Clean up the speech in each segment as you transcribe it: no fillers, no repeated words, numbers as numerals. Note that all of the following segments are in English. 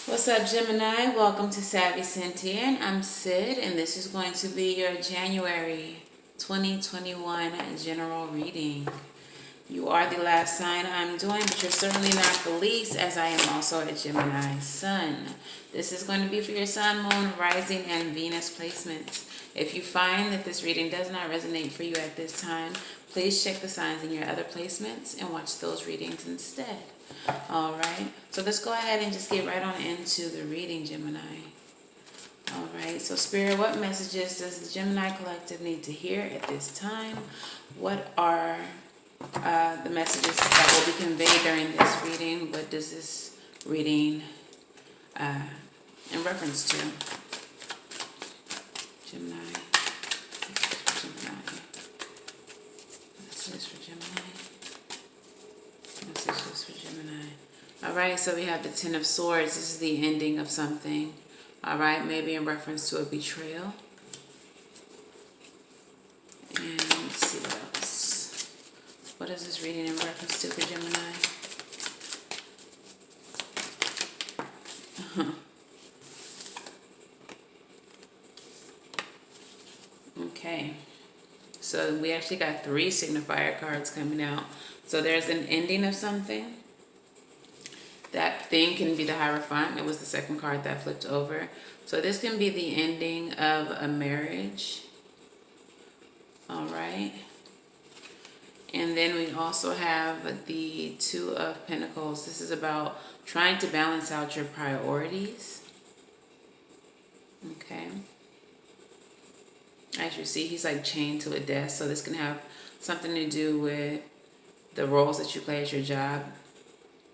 What's up, Gemini? Welcome to SavySentient. I'm Sid, and this is going to be your January 2021 general reading. You are the last sign I'm doing, but you're certainly not the least, as I am also a Gemini sun. This is going to be for your sun, moon, rising, and Venus placements. If you find that this reading does not resonate for you at this time, please check the signs in your other placements and watch those readings instead. All right, so let's go ahead and just get right on into the reading, Gemini. All right, so Spirit, what messages does the Gemini Collective need to hear at this time? What are the messages that will be conveyed during this reading? What does this reading in reference to? Gemini. Messages for Gemini. Messages for Gemini. All right, so we have the Ten of Swords. This is the ending of something. All right, maybe in reference to a betrayal. And let's see what else. What is this reading in reference to for Gemini? Okay, so we actually got 3 signifier cards coming out. So there's an ending of something. That thing can be the Hierophant. It was the second card that flipped over. So this can be the ending of a marriage. All right. And then we also have the Two of Pentacles. This is about trying to balance out your priorities. Okay. As you see, he's like chained to a desk. So this can have something to do with the roles that you play at your job.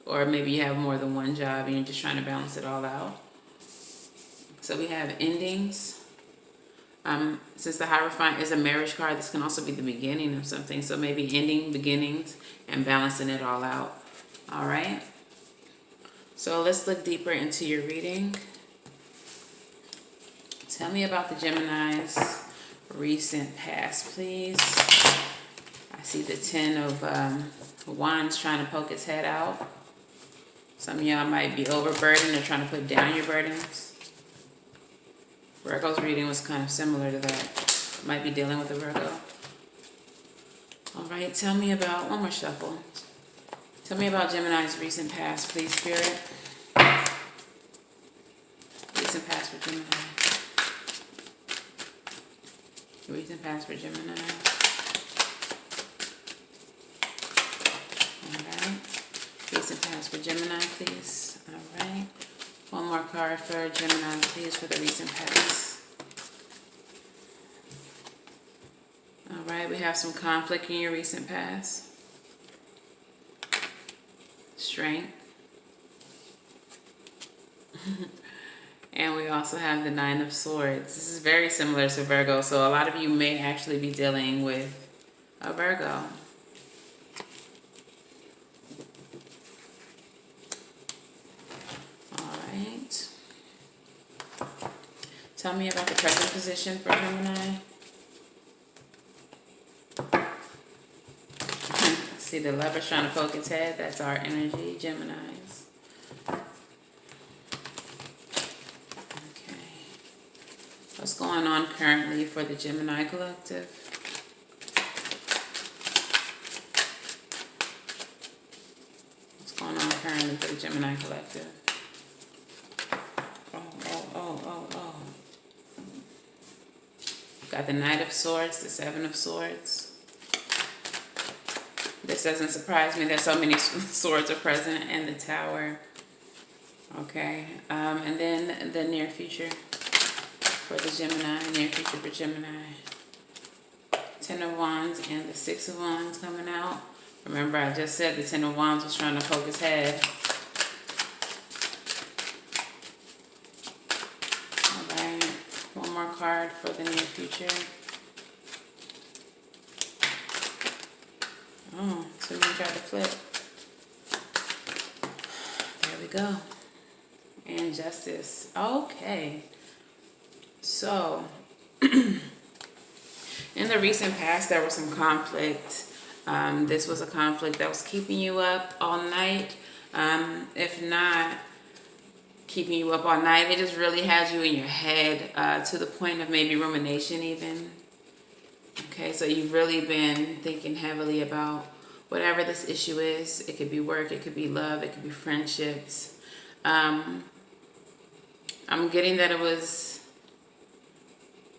Or maybe you have more than one job and you're just trying to balance it all out. So we have endings. Since the Hierophant is a marriage card, this can also be the beginning of something. So maybe ending, beginnings, and balancing it all out. All right. So let's look deeper into your reading. Tell me about the Gemini's recent past, please. I see the Ten of Wands trying to poke its head out. Some of y'all might be overburdened or trying to put down your burdens. Virgo's reading was kind of similar to that. Might be dealing with a Virgo. All right, tell me about, one more shuffle. Tell me about Gemini's recent past, please, Spirit. Recent past for Gemini. Recent past for Gemini. Recent past for Gemini, please. All right. One more card for Gemini, please, for the recent past. All right. We have some conflict in your recent past. Strength. And we also have the Nine of Swords. This is very similar to Virgo. So a lot of you may actually be dealing with a Virgo. Tell me about the present position for Gemini. See the Lover trying to poke its head. That's our energy, Geminis. Okay. What's going on currently for the Gemini Collective? What's going on currently for the Gemini Collective? Oh. Got the Knight of Swords, the Seven of Swords. This doesn't surprise me. There's so many swords are present, and the Tower. Okay, and then the near future for the Gemini, near future for Gemini. Ten of Wands and the Six of Wands coming out. Remember, I just said the Ten of Wands was trying to poke his head. Card for the near future. Oh, somebody tried to flip. There we go. And Justice. Okay. So, in the recent past, there was some conflict. This was a conflict that was keeping you up all night. If not, keeping you up all night. It just really has you in your head to the point of maybe rumination even. Okay, so you've really been thinking heavily about whatever this issue is. It could be work, it could be love, it could be friendships. I'm getting that it was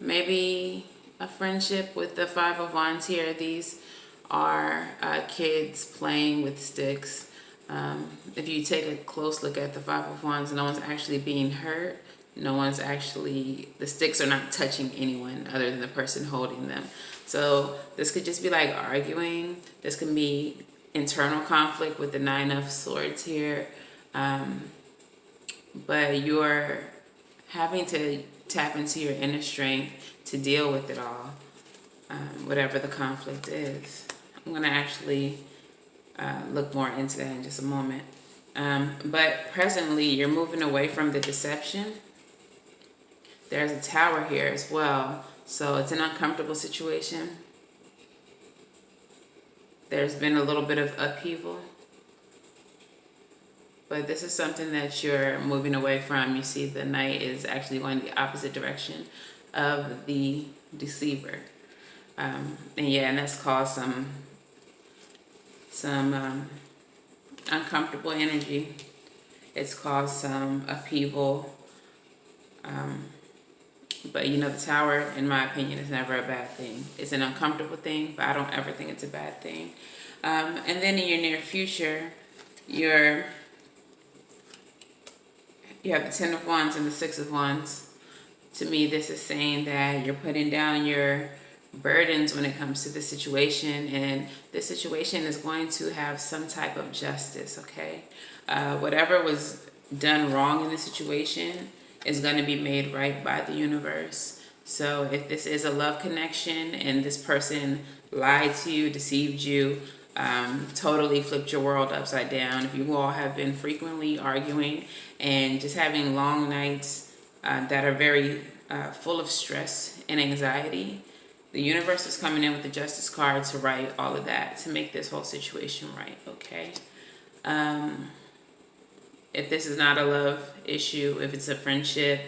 maybe a friendship with the Five of Wands here. These are kids playing with sticks. If you take a close look at the Five of Wands, no one's actually being hurt. No one's actually, the sticks are not touching anyone other than the person holding them. So this could just be like arguing. This can be internal conflict with the Nine of Swords here. But you're having to tap into your inner strength to deal with it all, whatever the conflict is. I'm going to actually look more into that in just a moment. But presently, you're moving away from the deception. There's a Tower here as well. So it's an uncomfortable situation. There's been a little bit of upheaval. But this is something that you're moving away from. You see the Knight is actually going the opposite direction of the deceiver. And that's caused some uncomfortable energy. It's caused some upheaval. But the Tower, in my opinion, is never a bad thing. It's an uncomfortable thing, but I don't ever think it's a bad thing. And then in your near future, you have the Ten of Wands and the Six of Wands. To me, this is saying that you're putting down your burdens when it comes to the situation, and this situation is going to have some type of justice, okay? Whatever was done wrong in the situation is going to be made right by the universe. So if this is a love connection and this person lied to you, deceived you, totally flipped your world upside down, if you all have been frequently arguing and just having long nights that are very full of stress and anxiety, the universe is coming in with the Justice card to right all of that, to make this whole situation right, okay? If this is not a love issue, if it's a friendship,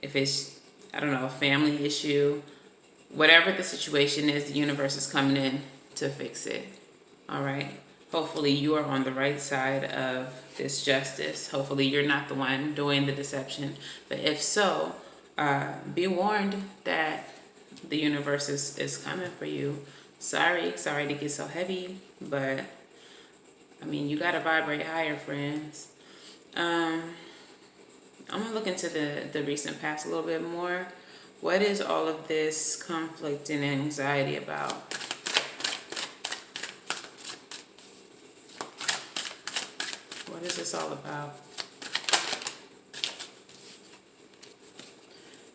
if it's, I don't know, a family issue, whatever the situation is, the universe is coming in to fix it, all right? Hopefully you are on the right side of this justice. Hopefully you're not the one doing the deception. But if so, be warned that the universe is coming for you. Sorry to get so heavy, but I mean, you gotta vibrate higher, friends. I'm gonna look into the recent past a little bit more. What is all of this conflict and anxiety about? What is this all about?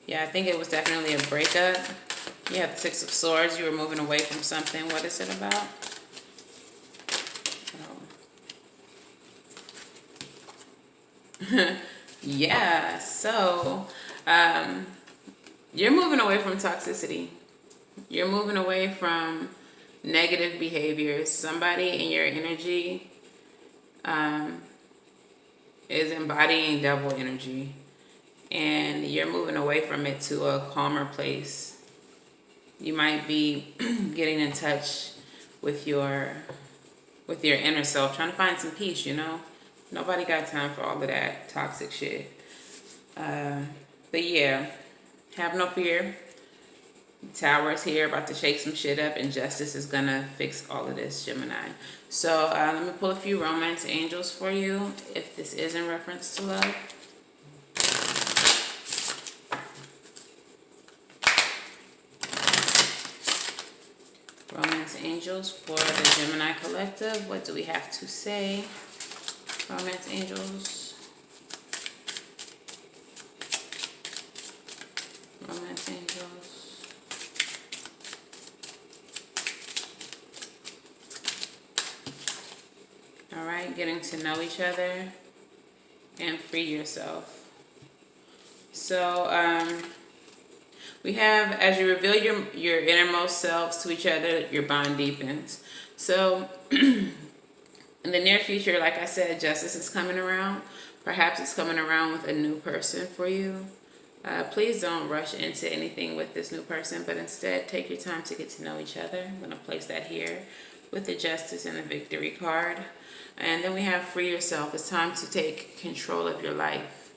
Yeah, I think it was definitely a breakup. You have the Six of Swords. You were moving away from something. What is it about? Oh. Yeah, so you're moving away from toxicity. You're moving away from negative behaviors. Somebody in your energy is embodying devil energy, and you're moving away from it to a calmer place. You might be getting in touch with your inner self, trying to find some peace, Nobody got time for all of that toxic shit. But yeah, have no fear. The Tower is here, about to shake some shit up, and justice is gonna fix all of this, Gemini. So let me pull a few romance angels for you, if this is in reference to love. Romance angels for the Gemini collective. What do we have to say? Romance angels. Romance angels. All right, getting to know each other and free yourself. So we have, as you reveal your innermost selves to each other, your bond deepens. So in the near future, like I said, justice is coming around, Perhaps it's coming around with a new person for you. Please don't rush into anything with this new person, but instead take your time to get to know each other. I'm going to place that here with the Justice and the Victory card. And then we have Free Yourself. It's time to take control of your life.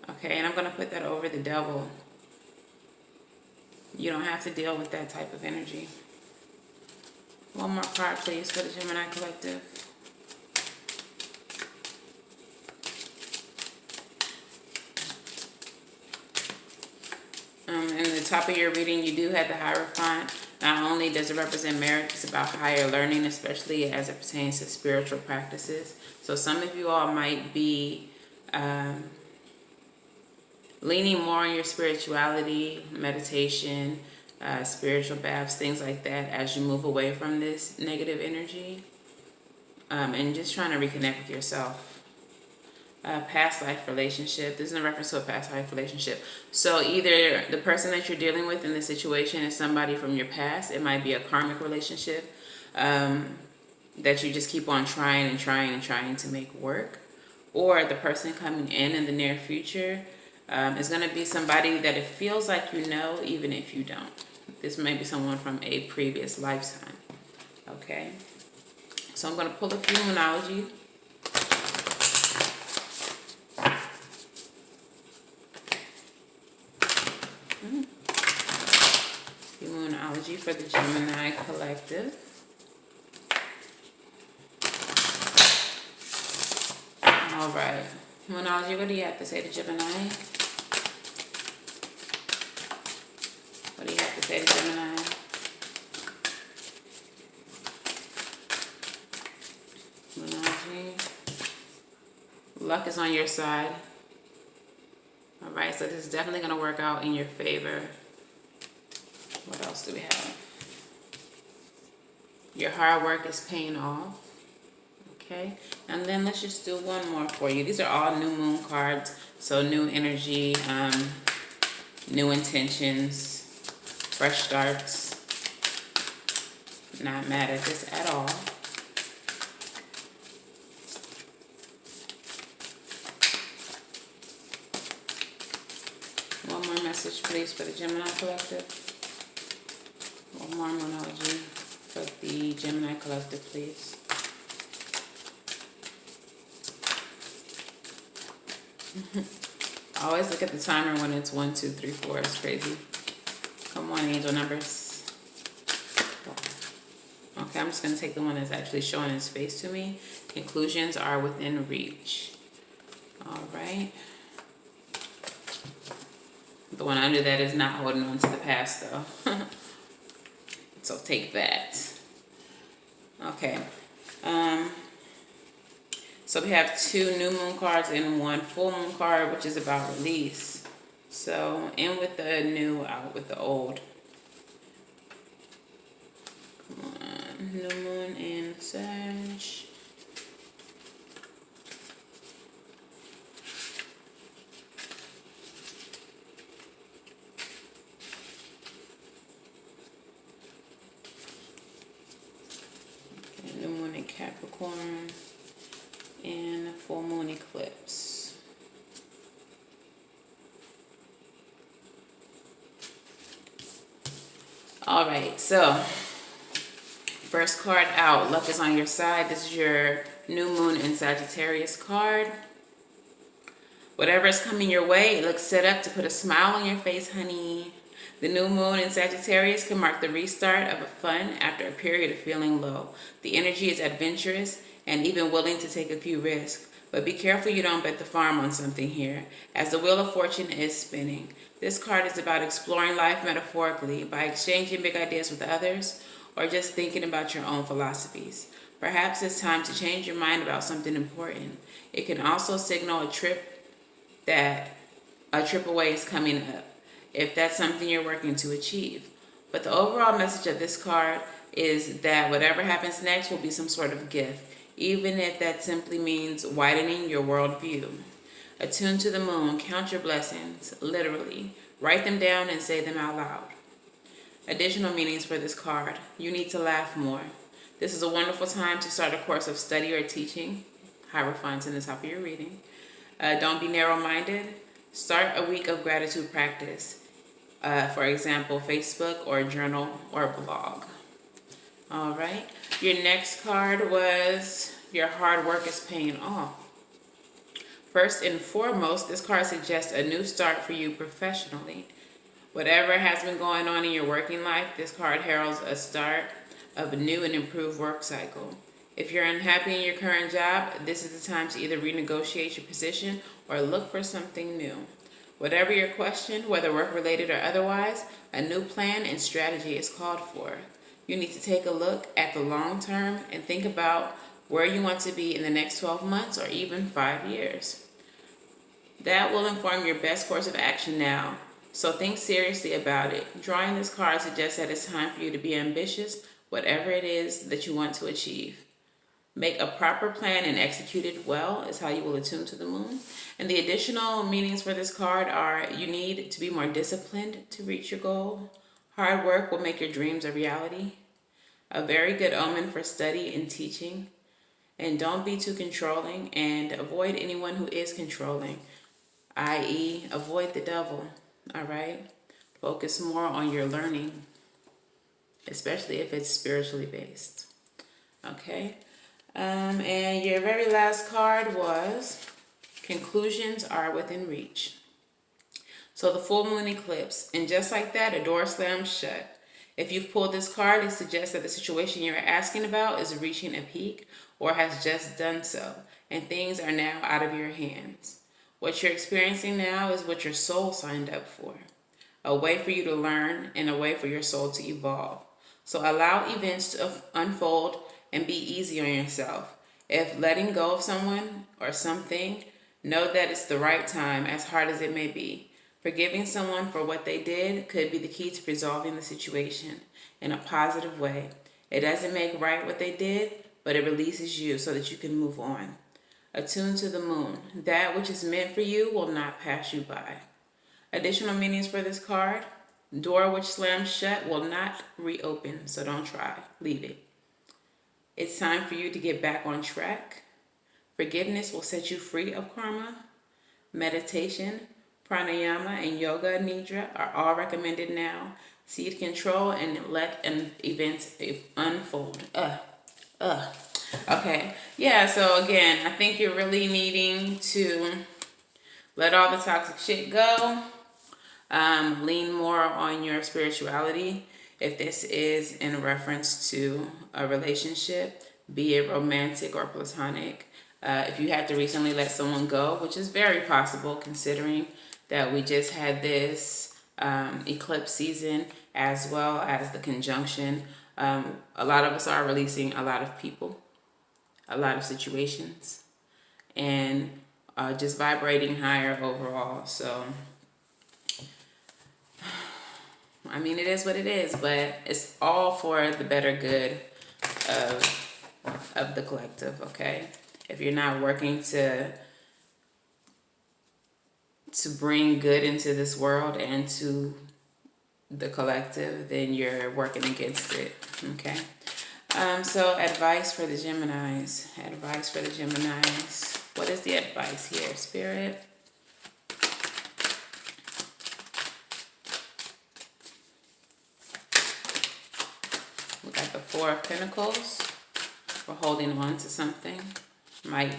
Okay, and I'm going to put that over the Devil. You don't have to deal with that type of energy. One more card, please, for the Gemini Collective. In the top of your reading, you do have the Hierophant. Not only does it represent merit, it's about higher learning, especially as it pertains to spiritual practices. So some of you all might be leaning more on your spirituality, meditation, spiritual baths, things like that as you move away from this negative energy, and just trying to reconnect with yourself. Past life relationship. This is in reference to a past life relationship. So either the person that you're dealing with in this situation is somebody from your past. It might be a karmic relationship that you just keep on trying and trying and trying to make work. Or the person coming in the near future is going to be somebody that it feels like you know, even if you don't. This may be someone from a previous lifetime. Okay. So I'm going to pull a few Moonology. Moonology for the Gemini Collective. All right. Moonology, what do you have to say to Gemini? What do you have to say to Gemini? Moonology. Luck is on your side. All right, so this is definitely going to work out in your favor. What else do we have? Your hard work is paying off. Okay. And then let's just do one more for you. These are all new moon cards. So new energy, new intentions, fresh starts. Not mad at this at all. One more message, please, for the Gemini Collective. One more Moonology for the Gemini Collective, please. I always look at the timer when it's 1, 2, 3, 4. It's crazy. Come on, angel numbers. Okay, I'm just going to take the one that's actually showing its face to me. Conclusions are within reach. All right. The one under that is not holding on to the past, though. So take that. Okay. So we have 2 new moon cards and 1 full moon card, which is about release. So in with the new, out with the old. Come on. New moon and Sag. New moon in Capricorn and full moon eclipse. All right, so first card out, luck is on your side. This is your new moon in Sagittarius card. Whatever is coming your way, it looks set up to put a smile on your face, honey. The new moon in Sagittarius can mark the restart of a fun after a period of feeling low. The energy is adventurous and even willing to take a few risks. But be careful you don't bet the farm on something here, as the Wheel of Fortune is spinning. This card is about exploring life metaphorically by exchanging big ideas with others or just thinking about your own philosophies. Perhaps it's time to change your mind about something important. It can also signal a trip away is coming up, if that's something you're working to achieve. But the overall message of this card is that whatever happens next will be some sort of gift, even if that simply means widening your worldview. Attune to the moon, count your blessings, literally. Write them down and say them out loud. Additional meanings for this card. You need to laugh more. This is a wonderful time to start a course of study or teaching. Hierophants in the top of your reading. Don't be narrow-minded. Start a week of gratitude practice. For example, Facebook or journal or blog. All right. Your next card was your hard work is paying off. First and foremost, this card suggests a new start for you professionally. Whatever has been going on in your working life, this card heralds a start of a new and improved work cycle. If you're unhappy in your current job, this is the time to either renegotiate your position or look for something new. Whatever your question, whether work-related or otherwise, a new plan and strategy is called for. You need to take a look at the long term and think about where you want to be in the next 12 months or even 5 years. That will inform your best course of action now, so think seriously about it. Drawing this card suggests that it's time for you to be ambitious, whatever it is that you want to achieve. Make a proper plan and execute it well is how you will attune to the moon. And the additional meanings for this card are you need to be more disciplined to reach your goal. Hard work will make your dreams a reality. A very good omen for study and teaching. And don't be too controlling and avoid anyone who is controlling, i.e. avoid the devil, all right? Focus more on your learning, especially if it's spiritually based, okay? And your very last card was conclusions are within reach. So the full moon eclipse, and just like that, a door slams shut. If you've pulled this card, it suggests that the situation you're asking about is reaching a peak or has just done so, and things are now out of your hands. What you're experiencing now is what your soul signed up for, a way for you to learn and a way for your soul to evolve. So allow events to unfold and be easy on yourself. If letting go of someone or something, know that it's the right time, as hard as it may be. Forgiving someone for what they did could be the key to resolving the situation in a positive way. It doesn't make right what they did, but it releases you so that you can move on. Attune to the moon. That which is meant for you will not pass you by. Additional meanings for this card. Door which slams shut will not reopen, so don't try. Leave it. It's time for you to get back on track. Forgiveness will set you free of karma. Meditation, pranayama, and yoga nidra are all recommended now. Seed control and let an event unfold. Okay. Yeah, so again, I think you're really needing to let all the toxic shit go. Lean more on your spirituality. If this is in reference to a relationship, be it romantic or platonic. If you had to recently let someone go, which is very possible considering that we just had this eclipse season as well as the conjunction. A lot of us are releasing a lot of people, a lot of situations, and just vibrating higher overall. So I mean, it is what it is, but it's all for the better good of the collective, okay? If you're not working to bring good into this world and to the collective, then you're working against it, okay? So advice for the Geminis. Advice for the Geminis. What is the advice here, Spirit? We got the Four of Pentacles. We're holding on to something. Might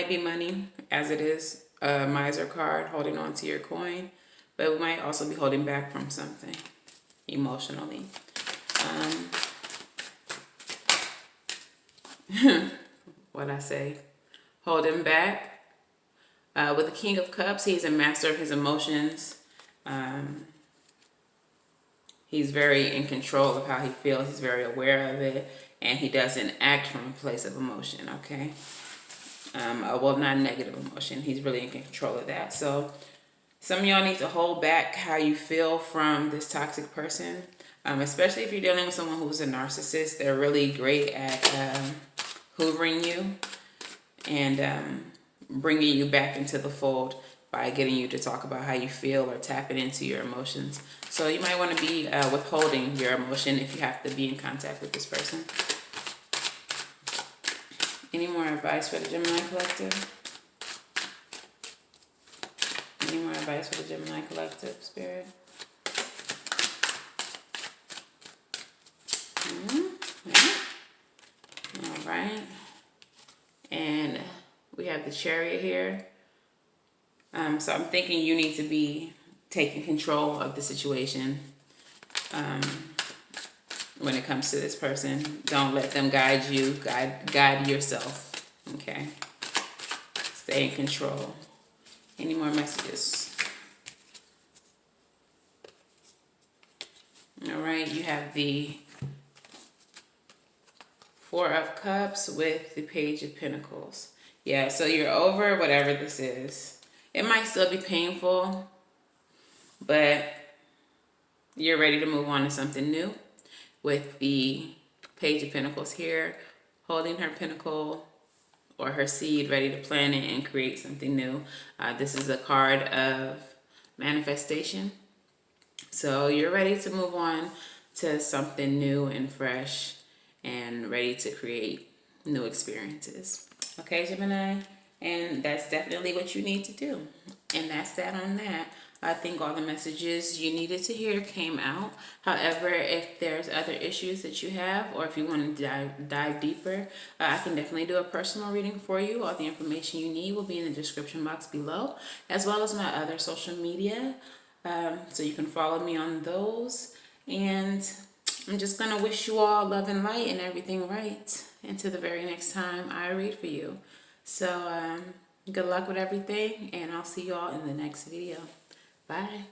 be money, as it is a miser card, holding on to your coin. But we might also be holding back from something emotionally. What I say? Holding back. With the King of Cups, he's a master of his emotions. He's very in control of how he feels. He's very aware of it. And he doesn't act from a place of emotion, okay? Well, not negative emotion. He's really in control of that. So some of y'all need to hold back how you feel from this toxic person. Especially if you're dealing with someone who's a narcissist. They're really great at hoovering you and bringing you back into the fold by getting you to talk about how you feel or tapping into your emotions. So you might want to be withholding your emotion if you have to be in contact with this person. Any more advice for the Gemini Collective? Any more advice for the Gemini Collective, Spirit? All right. And we have the Chariot here. So I'm thinking you need to be taking control of the situation when it comes to this person. Don't let them guide you. Guide yourself. Okay. Stay in control. Any more messages? All right. You have the Four of Cups with the Page of Pentacles. Yeah, so you're over whatever this is. It might still be painful, but you're ready to move on to something new. With the Page of Pentacles here, holding her pentacle or her seed, ready to plant it and create something new. This is a card of manifestation. So you're ready to move on to something new and fresh and ready to create new experiences. Okay, Gemini? And that's definitely what you need to do. And that's that on that. I think all the messages you needed to hear came out. However, if there's other issues that you have, or if you want to dive deeper, I can definitely do a personal reading for you. All the information you need will be in the description box below, as well as my other social media. So you can follow me on those. And I'm just going to wish you all love and light and everything right until the very next time I read for you. So good luck with everything, and I'll see you all in the next video. Bye.